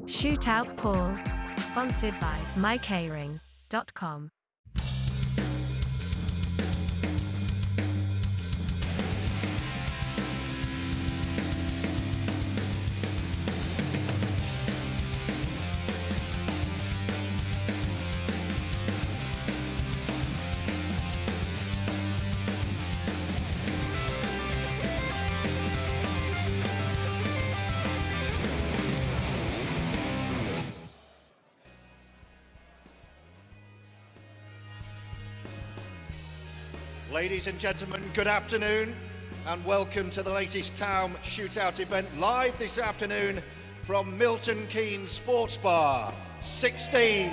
Shootout Pool, sponsored by mycatering.com. Ladies and gentlemen, good afternoon and welcome to the latest Taom Shootout event live this afternoon from Milton Keynes Sports Bar. 16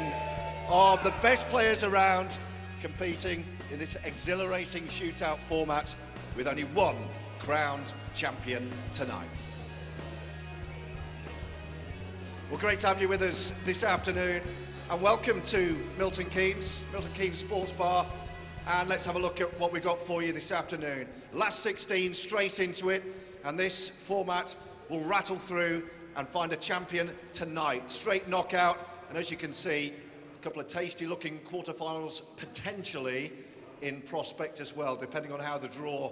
of the best players around competing in this exhilarating shootout format with only one crowned champion tonight. Well, great to have you with us this afternoon and welcome to Milton Keynes Sports Bar. And let's have a look at what we've got for you this afternoon. Last 16, straight into it, and this format will rattle through and find a champion tonight. Straight knockout, and as you can see, a couple of tasty-looking quarterfinals potentially in prospect as well, depending on how the draw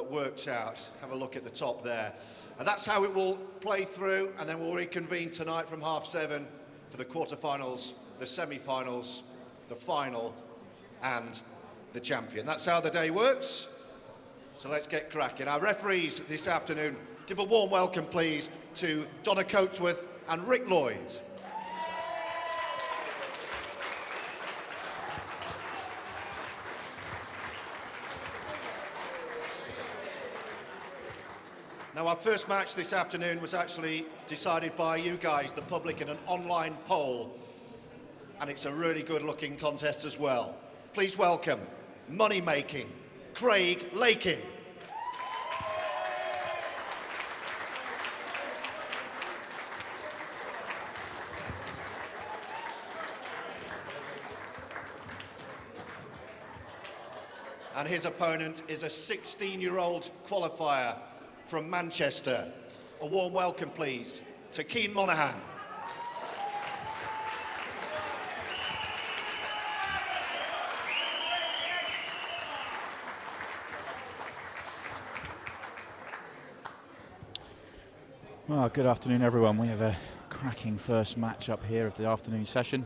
works out. Have a look at the top there. And that's how it will play through, and then we'll reconvene tonight from 7:30 for the quarterfinals, the semi-finals, the final, and the champion. That's how the day works. So let's get cracking. Our referees this afternoon, give a warm welcome please to Donna Coatsworth and Rick Lloyd. Now our first match this afternoon was actually decided by you guys, the public, in an online poll, and it's a really good looking contest as well. Please welcome money-making Craig Lakin. And his opponent is a 16-year-old qualifier from Manchester. A warm welcome, please, to Kian Monaghan. Well, good afternoon everyone. We have a cracking first match up here of the afternoon session.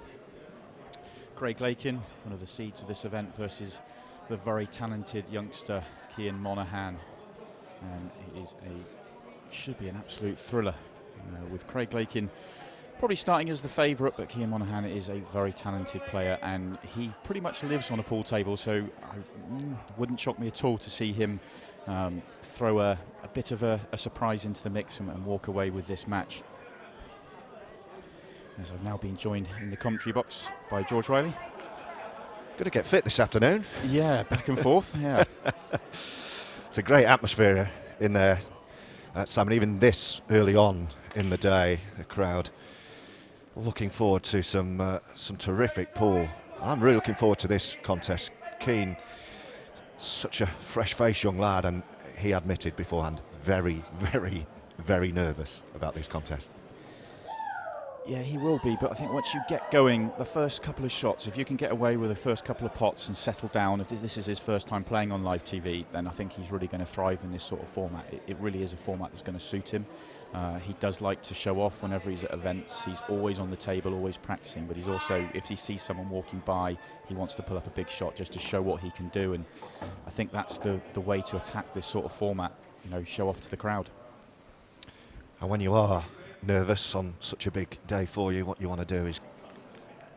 Craig Lakin, one of the seeds of this event, versus the very talented youngster Kian Monaghan. And it should be an absolute thriller with Craig Lakin probably starting as the favourite, but Kian Monaghan is a very talented player and he pretty much lives on a pool table, so it wouldn't shock me at all to see him throw a bit of a surprise into the mix and walk away with this match. As I've now been joined in the commentary box by George Riley. Going to get fit this afternoon. Yeah, back and forth, yeah. It's a great atmosphere in there at Simon, even this early on in the day. The crowd looking forward to some terrific pool. I'm really looking forward to this contest. Kian, such a fresh-faced young lad, and he admitted beforehand very, very, very nervous about this contest. Yeah, he will be, but I think once you get going, the first couple of shots, if you can get away with the first couple of pots and settle down, if this is his first time playing on live TV, then I think he's really going to thrive in this sort of format. It really is a format that's going to suit him. He does like to show off whenever he's at events. He's always on the table, always practicing, but he's also, if he sees someone walking by, he wants to pull up a big shot just to show what he can do, and I think that's the way to attack this sort of format, you know, show off to the crowd. And when you are nervous on such a big day for you, what you want to do is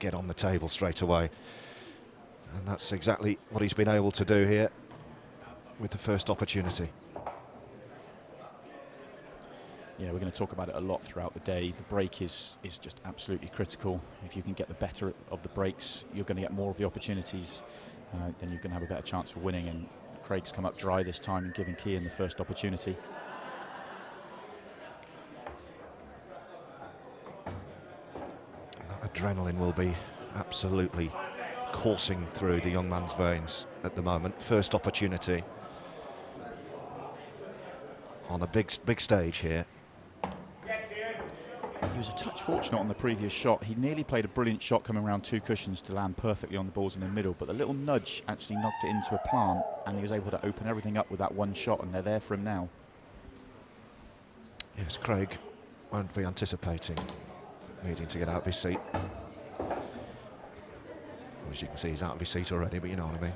get on the table straight away, and that's exactly what he's been able to do here with the first opportunity. Yeah, we're going to talk about it a lot throughout the day. The break is just absolutely critical. If you can get the better of the breaks, you're going to get more of the opportunities, then you're going to have a better chance of winning, and Craig's come up dry this time and giving Kian the first opportunity. That adrenaline will be absolutely coursing through the young man's veins at the moment. First opportunity on a big stage here. he was a touch fortunate on the previous shot. He nearly played a brilliant shot coming around 2 cushions to land perfectly on the balls in the middle, but the little nudge actually knocked it into a plant, and he was able to open everything up with that one shot, and they're there for him now. Yes, Craig won't be anticipating needing to get out of his seat. As you can see, he's out of his seat already, but you know what I mean.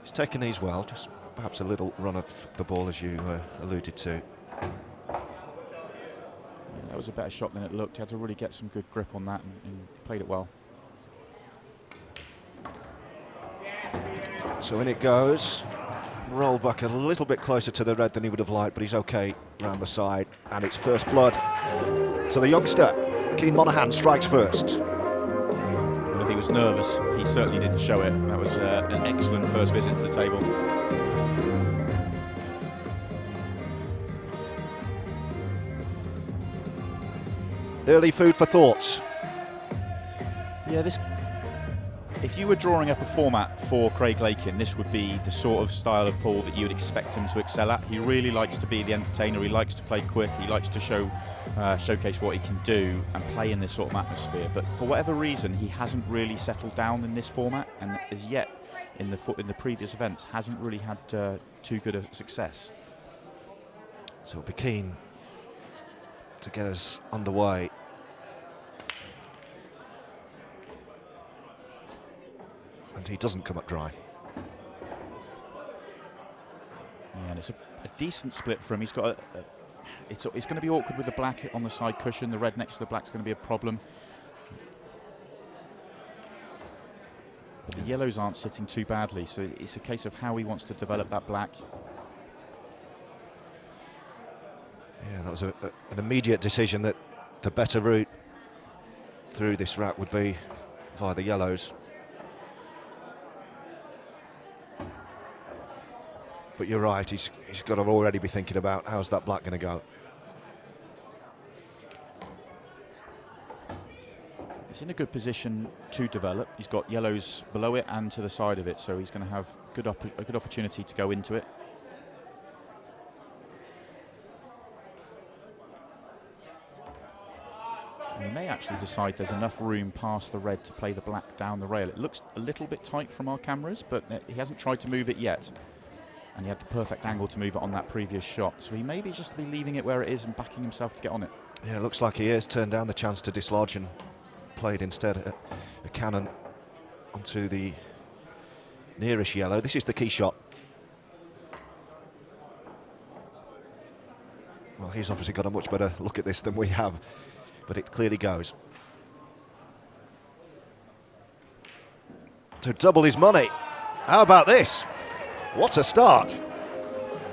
He's taken these well, just perhaps a little run of the ball, as you alluded to. Yeah, that was a better shot than it looked. He had to really get some good grip on that, and played it well. So in it goes. Rolled back a little bit closer to the red than he would have liked, but he's okay round the side, and it's first blood. So the youngster, Kian Monaghan, strikes first. Well, if he was nervous, he certainly didn't show it. That was an excellent first visit to the table. Early food for thought. Yeah, if you were drawing up a format for Craig Lakin, this would be the sort of style of pool that you would expect him to excel at. He really likes to be the entertainer, he likes to play quick, he likes to showcase what he can do and play in this sort of atmosphere. But for whatever reason, he hasn't really settled down in this format, and as yet, in the previous events, hasn't really had too good a success. So it'll be keen to get us underway. And he doesn't come up dry. Yeah, and it's a decent split for him. He's got it's going to be awkward with the black on the side cushion. The red next to the black's going to be a problem. But the yellows aren't sitting too badly, so it's a case of how he wants to develop that black. Yeah, that was an immediate decision that the better route through this rack would be via the yellows. But you're right, he's got to already be thinking about how's that black going to go. He's in a good position to develop. He's got yellows below it and to the side of it, so he's going to have a good opportunity to go into it. He may actually decide there's enough room past the red to play the black down the rail. It looks a little bit tight from our cameras, but he hasn't tried to move it yet. And he had the perfect angle to move it on that previous shot. So he may be just be leaving it where it is and backing himself to get on it. Yeah, it looks like he has turned down the chance to dislodge and played instead a cannon onto the nearest yellow. This is the key shot. Well, he's obviously got a much better look at this than we have, but it clearly goes. To double his money. How about this? What a start.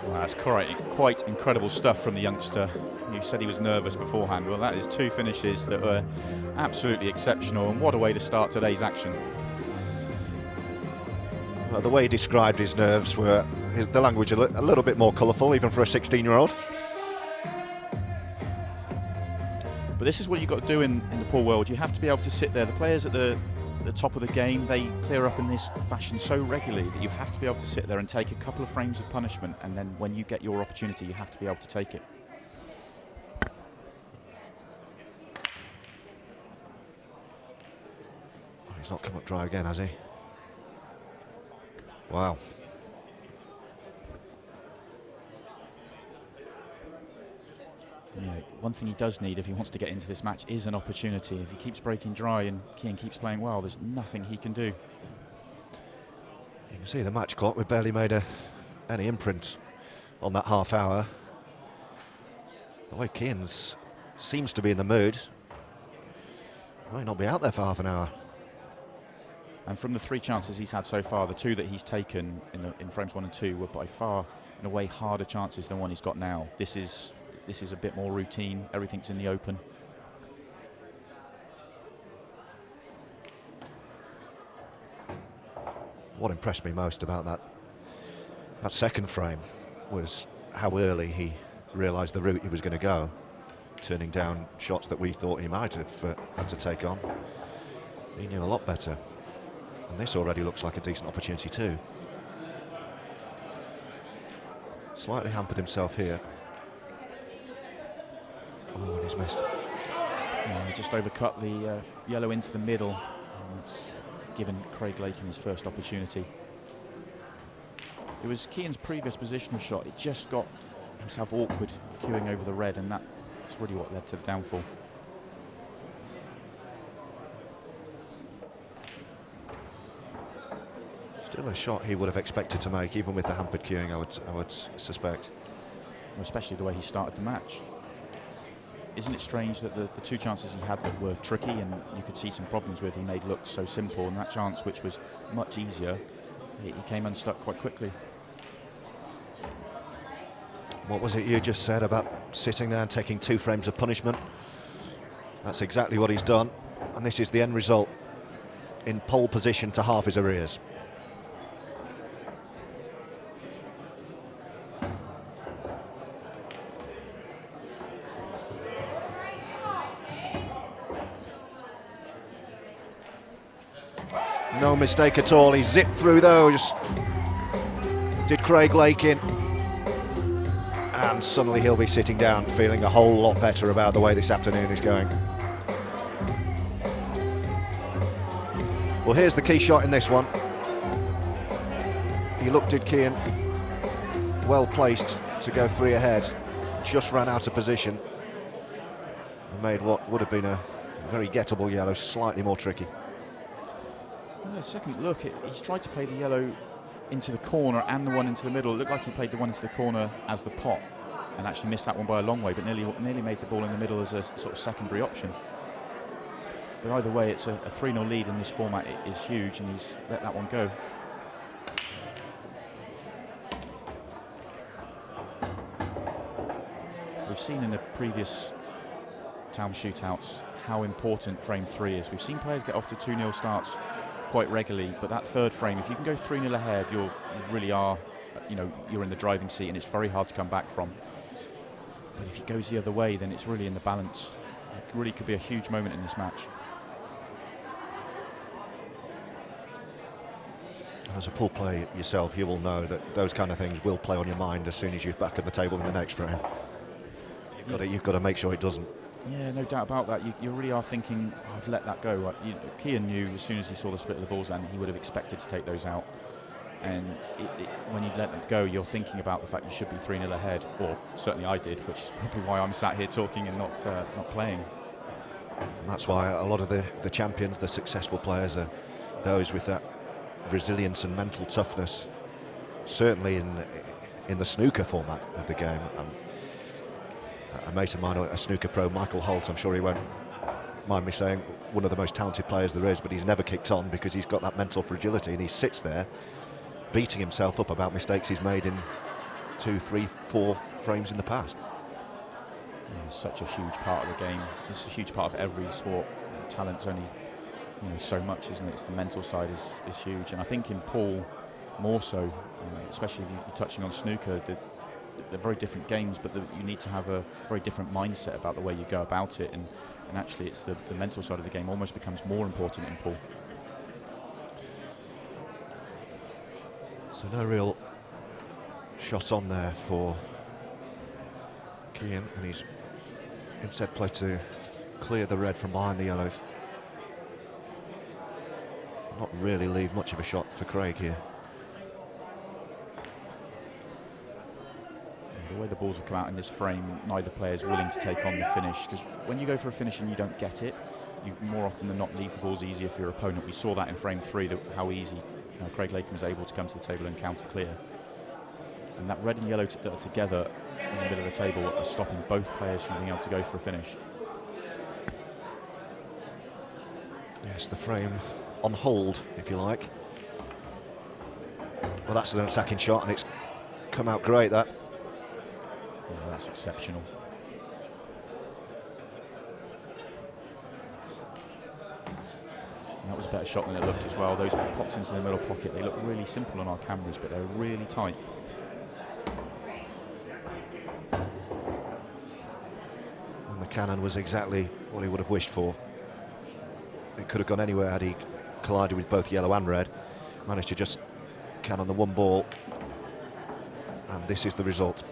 Well, that's quite incredible stuff from the youngster. You said he was nervous beforehand. Well, that is 2 finishes that were absolutely exceptional, and what a way to start today's action. Well, the way he described his nerves were the language a little bit more colourful, even for a 16-year-old. But this is what you've got to do in the pool world. You have to be able to sit there. The players at the top of the game, they clear up in this fashion so regularly that you have to be able to sit there and take a couple of frames of punishment, and then when you get your opportunity, you have to be able to take it. Oh, he's not come up dry again, has he? Wow. Yeah, one thing he does need if he wants to get into this match is an opportunity. If he keeps breaking dry and Kian keeps playing well, there's nothing he can do. You can see the match clock. We barely made any imprint on that half hour. The way Kian seems to be in the mood, he might not be out there for half an hour. And from the 3 chances he's had so far, the 2 that he's taken in frames 1 and 2 were by far, in a way, harder chances than one he's got now. This is a bit more routine. Everything's in the open. What impressed me most about that second frame was how early he realised the route he was going to go, turning down shots that we thought he might have had to take on. He knew a lot better, and this already looks like a decent opportunity too. Slightly hampered himself here. Oh, and he's missed. He just overcut the yellow into the middle. And it's given Craig Lakin his first opportunity. It was Kian's previous positional shot. It just got himself awkward queuing over the red, and that's really what led to the downfall. Still a shot he would have expected to make, even with the hampered queuing, I would suspect. Well, especially the way he started the match. Isn't it strange that the two chances he had that were tricky and you could see some problems with, he made look so simple, and that chance, which was much easier, he came unstuck quite quickly. What was it you just said about sitting there and taking 2 frames of punishment? That's exactly what he's done, and this is the end result, in pole position to half his arrears. No mistake at all, he zipped through those, did Craig Lakin, and suddenly he'll be sitting down feeling a whole lot better about the way this afternoon is going. Well, here's the key shot in this one. He looked at Kian, well placed to go 3 ahead, just ran out of position and made what would have been a very gettable yellow slightly more tricky. Second look, he's tried to play the yellow into the corner and the one into the middle. It looked like he played the one into the corner as the pot and actually missed that one by a long way, but nearly made the ball in the middle as a sort of secondary option. But either way, it's a 3-0 lead in this format. It is huge, and he's let that one go. We've seen in the previous Taom shootouts how important frame 3 is. We've seen players get off to 2-0 starts quite regularly, but that third frame, if you can go 3-0 ahead, you really are, you're in the driving seat, and it's very hard to come back from. But if it goes the other way, then it's really in the balance. It really could be a huge moment in this match. As a pool player yourself, you will know that those kind of things will play on your mind as soon as you're back at the table in the next frame. You've got to make sure it doesn't. Yeah, no doubt about that. You really are thinking, oh, I've let that go. Kian knew as soon as he saw the split of the balls, and he would have expected to take those out. And when you let them go, you're thinking about the fact you should be 3-0 ahead, or certainly I did, which is probably why I'm sat here talking and not playing. And that's why a lot of the champions, the successful players, are those with that resilience and mental toughness. Certainly in the snooker format of the game. A mate of mine, a snooker pro, Michael Holt, I'm sure he won't mind me saying, one of the most talented players there is, but he's never kicked on because he's got that mental fragility, and he sits there beating himself up about mistakes he's made in 2, 3, 4 frames in the past. Yeah, it's such a huge part of the game. It's a huge part of every sport. Talent's only so much, isn't it? It's the mental side is huge, and I think in pool more so, especially if you're touching on snooker. They're very different games, but you need to have a very different mindset about the way you go about it, and actually it's the mental side of the game almost becomes more important in pool. So no real shot on there for Kian, and he's instead played to clear the red from behind the yellows. Not really leave much of a shot for Craig here. The way the balls have come out in this frame, neither player is willing to take on the finish, because when you go for a finish and you don't get it, you more often than not leave the balls easier for your opponent. We saw that in frame 3, how easy Craig Lakin was able to come to the table and counter clear. And that red and yellow that are together in the middle of the table are stopping both players from being able to go for a finish. Yes, the frame on hold, if you like. Well, that's an attacking shot, and it's come out great, that. Yeah, that's exceptional. And that was a better shot than it looked as well. Those pops into the middle pocket, they look really simple on our cameras, but they're really tight. And the cannon was exactly what he would have wished for. It could have gone anywhere had he collided with both yellow and red. Managed to just cannon the one ball, and this is the result.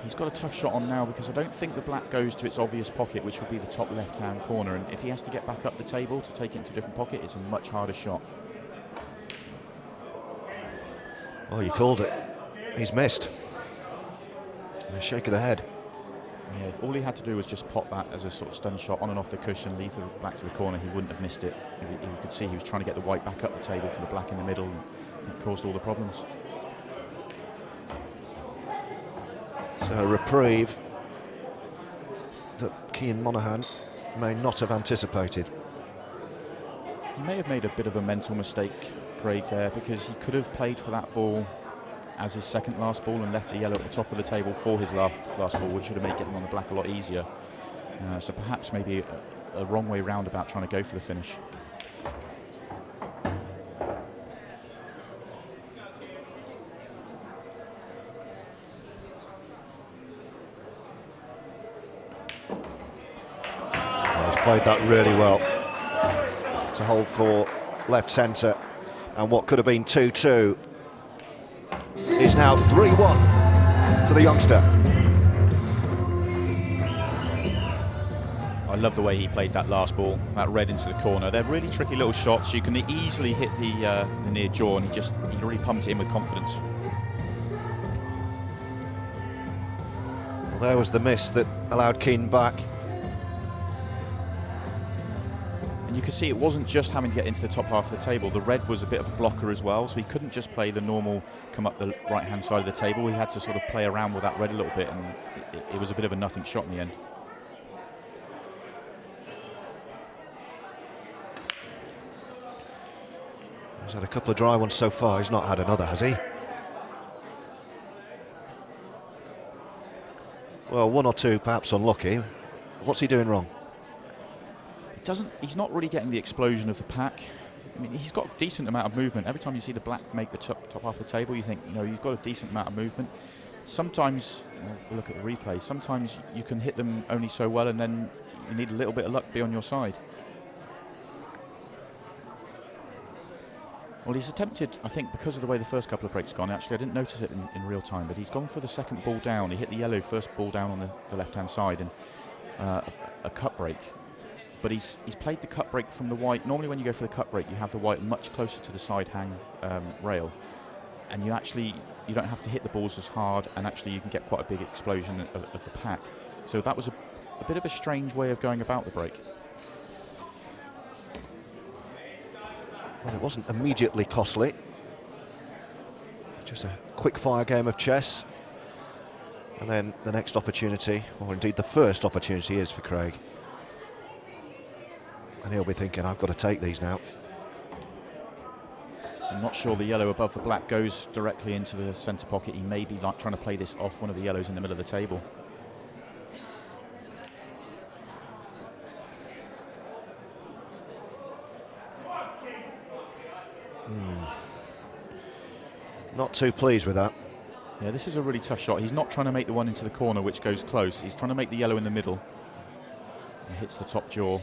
He's got a tough shot on now because I don't think the black goes to its obvious pocket, which would be the top left-hand corner. And if he has to get back up the table to take it into a different pocket, it's a much harder shot. Well, you called it. He's missed. And a shake of the head. Yeah, if all he had to do was just pop that as a sort of stun shot on and off the cushion, leave the black to the corner, he wouldn't have missed it. You could see he was trying to get the white back up the table for the black in the middle, and that caused all the problems. So a reprieve that Kian Monaghan may not have anticipated. He may have made a bit of a mental mistake, Craig, there, because he could have played for that ball as his second last ball and left the yellow at the top of the table for his last ball, which would have made getting on the black a lot easier. So perhaps maybe a wrong way round about trying to go for the finish. Played that really well to hold for left centre, and what could have been 2-2 is now 3-1 to the youngster. I love the way he played that last ball, that red into the corner. They're really tricky little shots. You can easily hit the near jaw, and he really pumped it in with confidence. Well, there was the miss that allowed Keane back. And you could see it wasn't just having to get into the top half of the table. The red was a bit of a blocker as well, so he couldn't just play the normal come up the right-hand side of the table. He had to sort of play around with that red a little bit, and it was a bit of a nothing shot in the end. He's had a couple of dry ones so far. He's not had another, has he? Well, one or two perhaps unlucky. What's he doing wrong? He's not really getting the explosion of the pack. I mean, he's got a decent amount of movement. Every time you see the black make the top half of the table, you think, you know, you've got a decent amount of movement. Sometimes, we'll look at the replay, sometimes you can hit them only so well, and then you need a little bit of luck to be on your side. Well, he's attempted, I think, because of the way the first couple of breaks gone, actually I didn't notice it in real time, but he's gone for the second ball down. He hit the yellow first ball down on the left-hand side, and a cut break. But he's played the cut break from the white. Normally when you go for the cut break, you have the white much closer to the side hang rail, and you don't have to hit the balls as hard, and actually you can get quite a big explosion of the pack. So that was a bit of a strange way of going about the break. Well, it wasn't immediately costly. Just a quick fire game of chess. And then the next opportunity, or indeed the first opportunity, is for Craig. And he'll be thinking, I've got to take these now. I'm not sure the yellow above the black goes directly into the centre pocket. He may be like trying to play this off one of the yellows in the middle of the table. Not too pleased with that. Yeah, this is a really tough shot. He's not trying to make the one into the corner, which goes close. He's trying to make the yellow in the middle. He hits the top jaw.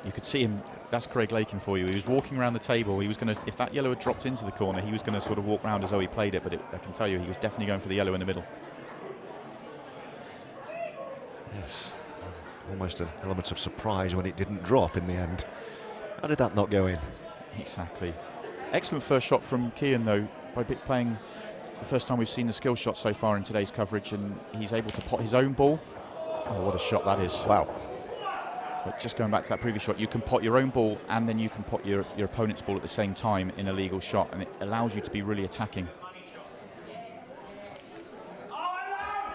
You could see him. That's Craig Lakin for you. He was walking around the table. He was going to, if that yellow had dropped into the corner, he was going to sort of walk around as though he played it. But I can tell you, he was definitely going for the yellow in the middle. Yes, almost an element of surprise when it didn't drop in the end. How did that not go in? Exactly. Excellent first shot from Kian, though, by playing the first time we've seen the skill shot so far in today's coverage, and he's able to pot his own ball. Oh, what a shot that is. Wow. But just going back to that previous shot, you can pot your own ball and then you can pot your opponent's ball at the same time in a legal shot, and it allows you to be really attacking.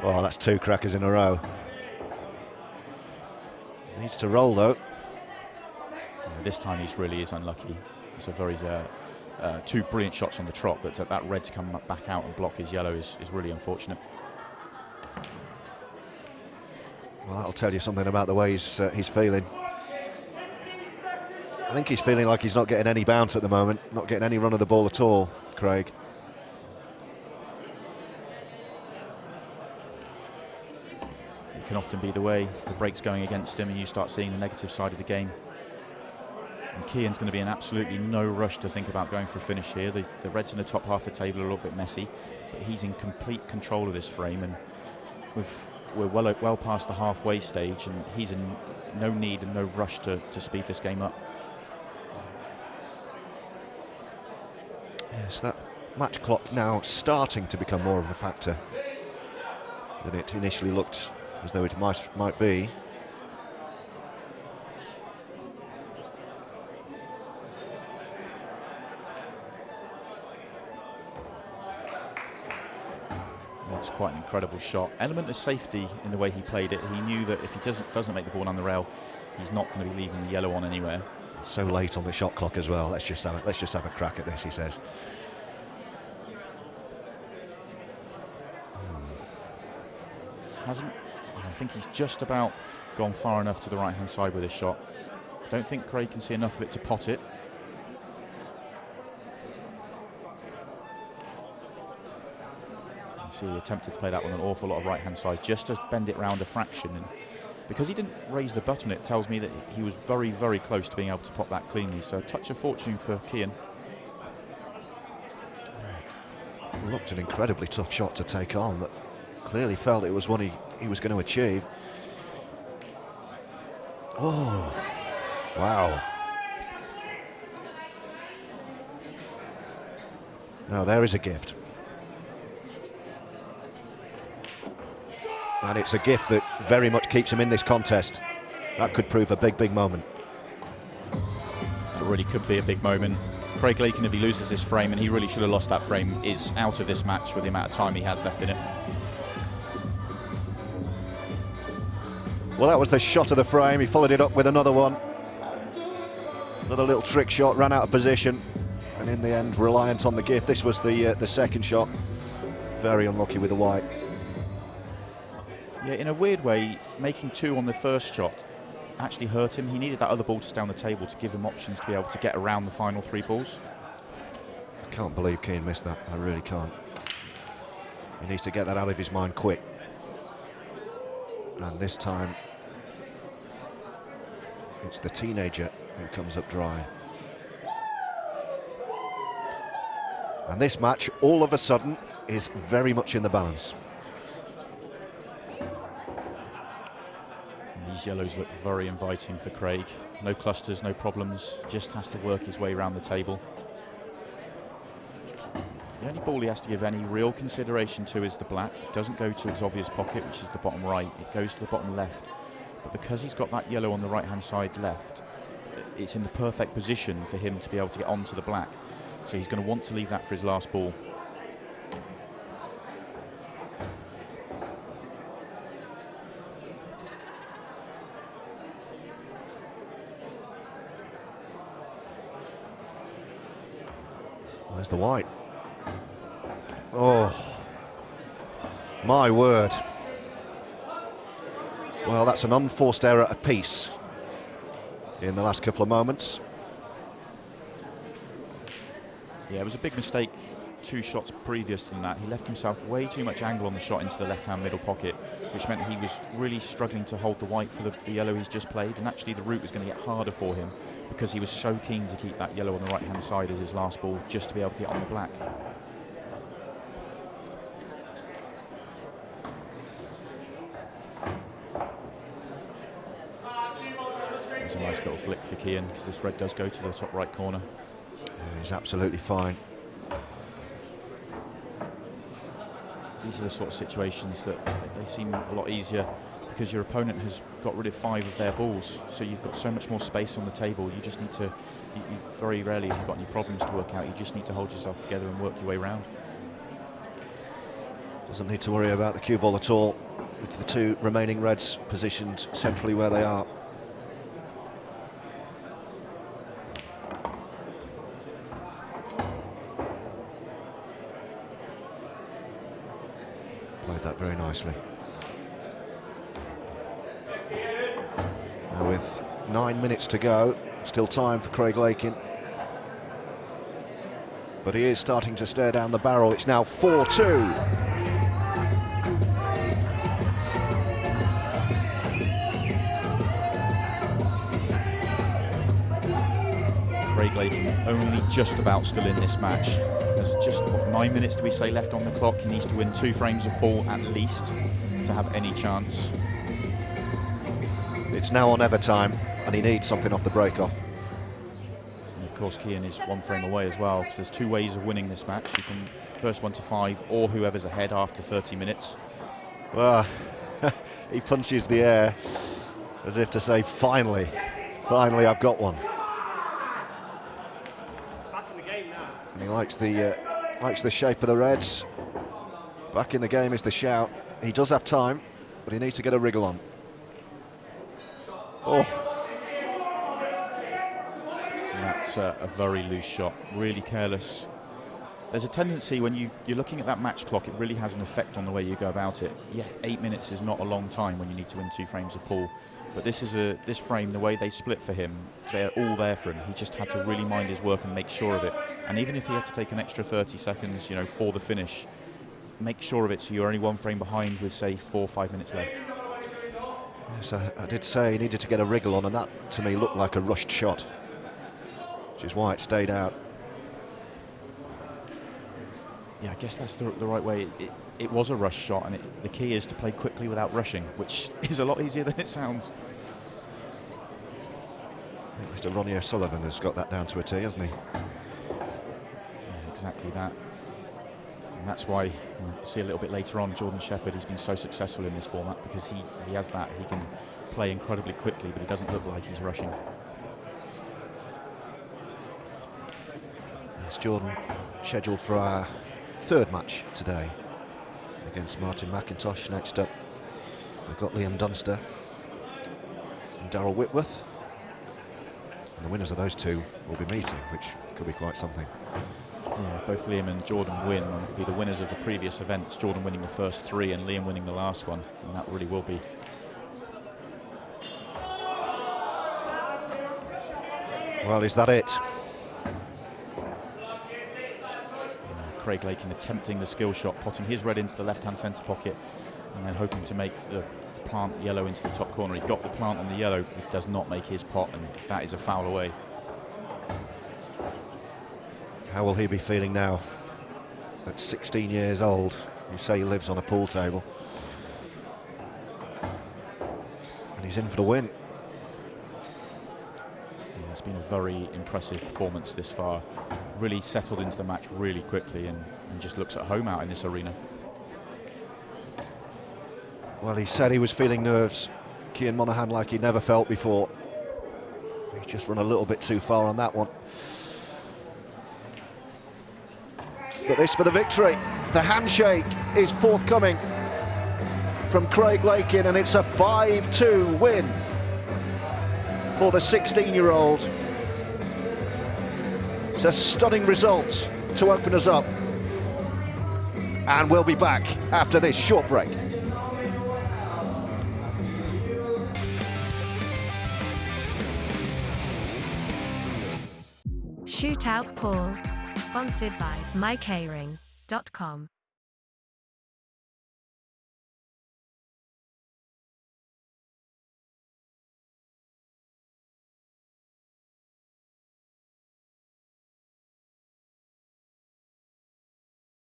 Oh, that's two crackers in a row. Needs to roll, though. This time he really is unlucky. It's a very two brilliant shots on the trot, but that red to come back out and block his yellow is really unfortunate. Well, that'll tell you something about the way he's feeling. I think he's feeling like he's not getting any bounce at the moment, not getting any run of the ball at all, Craig. It can often be the way. The break's going against him and you start seeing the negative side of the game. And Kian's going to be in absolutely no rush to think about going for a finish here. The reds in the top half of the table are a little bit messy, but he's in complete control of this frame, and we're well past the halfway stage, and he's in no need and no rush to speed this game up. Yes, that match clock now starting to become more of a factor than it initially looked as though it might be. That's quite an incredible shot. Element of safety in the way he played it. He knew that if he doesn't make the ball on the rail, he's not going to be leaving the yellow on anywhere. So late on the shot clock as well. Let's just have a crack at this, he says. I think he's just about gone far enough to the right hand side with his shot. I don't think Craig can see enough of it to pot it. You see he attempted to play that one an awful lot of right hand side just to bend it round a fraction, and because he didn't raise the button, it tells me that he was very, very close to being able to pop that cleanly. So a touch of fortune for Kian. Looked an incredibly tough shot to take on, but clearly felt it was what he was going to achieve. Oh, wow. Now there is a gift. And it's a gift that very much keeps him in this contest. That could prove a big, big moment. That really could be a big moment. Craig Lakin, if he loses this frame, and he really should have lost that frame, is out of this match with the amount of time he has left in it. Well, that was the shot of the frame. He followed it up with another one. Another little trick shot, ran out of position, and in the end, reliant on the gift. This was the second shot. Very unlucky with the white. Yeah, in a weird way, making two on the first shot actually hurt him. He needed that other ball to stay on the table to give him options to be able to get around the final three balls. I can't believe Kian missed that. I really can't. He needs to get that out of his mind quick. And this time, it's the teenager who comes up dry. And this match, all of a sudden, is very much in the balance. These yellows look very inviting for Craig. No clusters, no problems, just has to work his way around the table. The only ball he has to give any real consideration to is the black. It doesn't go to his obvious pocket, which is the bottom right. It goes to the bottom left. But because he's got that yellow on the right-hand side left, it's in the perfect position for him to be able to get onto the black. So he's going to want to leave that for his last ball. Where's the white? Oh, my word. Well, that's an unforced error apiece in the last couple of moments. Yeah, it was a big mistake 2 shots previous than that. He left himself way too much angle on the shot into the left-hand middle pocket, which meant he was really struggling to hold the white for the yellow he's just played, and actually the route was going to get harder for him because he was so keen to keep that yellow on the right-hand side as his last ball, just to be able to get on the black. It's a nice little flick for Kian, because this red does go to the top right corner. Yeah, he's absolutely fine. These are the sort of situations that they seem a lot easier because your opponent has got rid of 5 of their balls, so you've got so much more space on the table. You just need to, you very rarely if you've got any problems to work out, you just need to hold yourself together and work your way around. Doesn't need to worry about the cue ball at all, with the 2 remaining reds positioned centrally where they are. Played that very nicely. Now with 9 minutes to go, still time for Craig Lakin. But he is starting to stare down the barrel. It's now 4-2. Craig Lakin only just about still in this match. There's just, 9 minutes, do we say, left on the clock. He needs to win 2 frames of pool at least to have any chance. It's now or never time, and he needs something off the break-off. And of course, Kian is 1 frame away as well. So there's 2 ways of winning this match. You can first 1 to 5, or whoever's ahead after 30 minutes. Well, he punches the air as if to say, finally, finally I've got one. And he likes the shape of the reds. Back in the game is the shout. He does have time, but he needs to get a wriggle on. Oh. And that's a very loose shot, really careless. There's a tendency when you're looking at that match clock, it really has an effect on the way you go about it. Yeah, 8 minutes is not a long time when you need to win 2 frames of pool. But this frame, the way they split for him, they're all there for him. He just had to really mind his work and make sure of it. And even if he had to take an extra 30 seconds, you know, for the finish, make sure of it so you're only 1 frame behind with, say, 4 or 5 minutes left. Yes, I did say he needed to get a wriggle on, and that to me looked like a rushed shot, which is why it stayed out. Yeah, I guess that's the right way. It was a rush shot, and the key is to play quickly without rushing, which is a lot easier than it sounds. I think Mr. Ronnie O'Sullivan has got that down to a T, hasn't he? Yeah, exactly that. And that's why we'll see a little bit later on, Jordan Shepherd, he's been so successful in this format because he has that. He can play incredibly quickly, but it doesn't look like he's rushing. It's Jordan scheduled for our 3rd match today against Martin McIntosh. Next up, we've got Liam Dunster and Darryl Whitworth. And the winners of those 2 will be meeting, which could be quite something. Yeah, both Liam and Jordan win, and it'll be the winners of the previous events, Jordan winning the first 3 and Liam winning the last one, and that really will be. Well, is that it? Craig Lakin attempting the skill shot, potting his red into the left-hand centre pocket, and then hoping to make the plant yellow into the top corner. He got the plant on the yellow, it does not make his pot, and that is a foul away. How will he be feeling now at 16 years old? You say he lives on a pool table. And he's in for the win. Yeah, it's been a very impressive performance this far. Really settled into the match really quickly and just looks at home out in this arena. Well, he said he was feeling nerves, Kian Monaghan, like he never felt before. He's just run a little bit too far on that one. But this for the victory. The handshake is forthcoming from Craig Lakin, and it's a 5-2 win for the 16-year-old. It's a stunning result to open us up. And we'll be back after this short break. Shootout Pool, sponsored by mycaring.com.